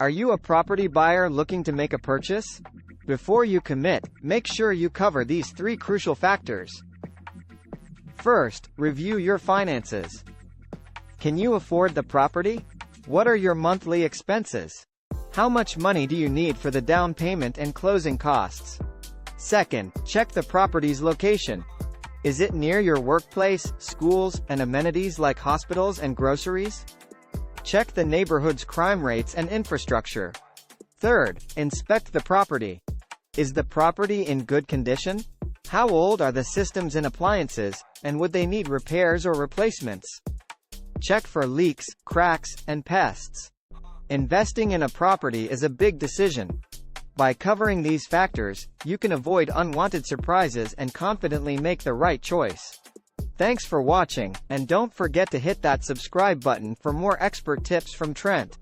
Are you a property buyer looking to make a purchase? Before you commit, make sure you cover these 3 crucial factors. First, review your finances. Can you afford the property? What are your monthly expenses? How much money do you need for the down payment and closing costs? Second, check the property's location. Is it near your workplace, schools, and amenities like hospitals and groceries? Check the neighborhood's crime rates and infrastructure. Third, inspect the property. Is the property in good condition? How old are the systems and appliances, and would they need repairs or replacements? Check for leaks, cracks, and pests. Investing in a property is a big decision. By covering these factors, you can avoid unwanted surprises and confidently make the right choice. Thanks for watching, and don't forget to hit that subscribe button for more expert tips from Trent.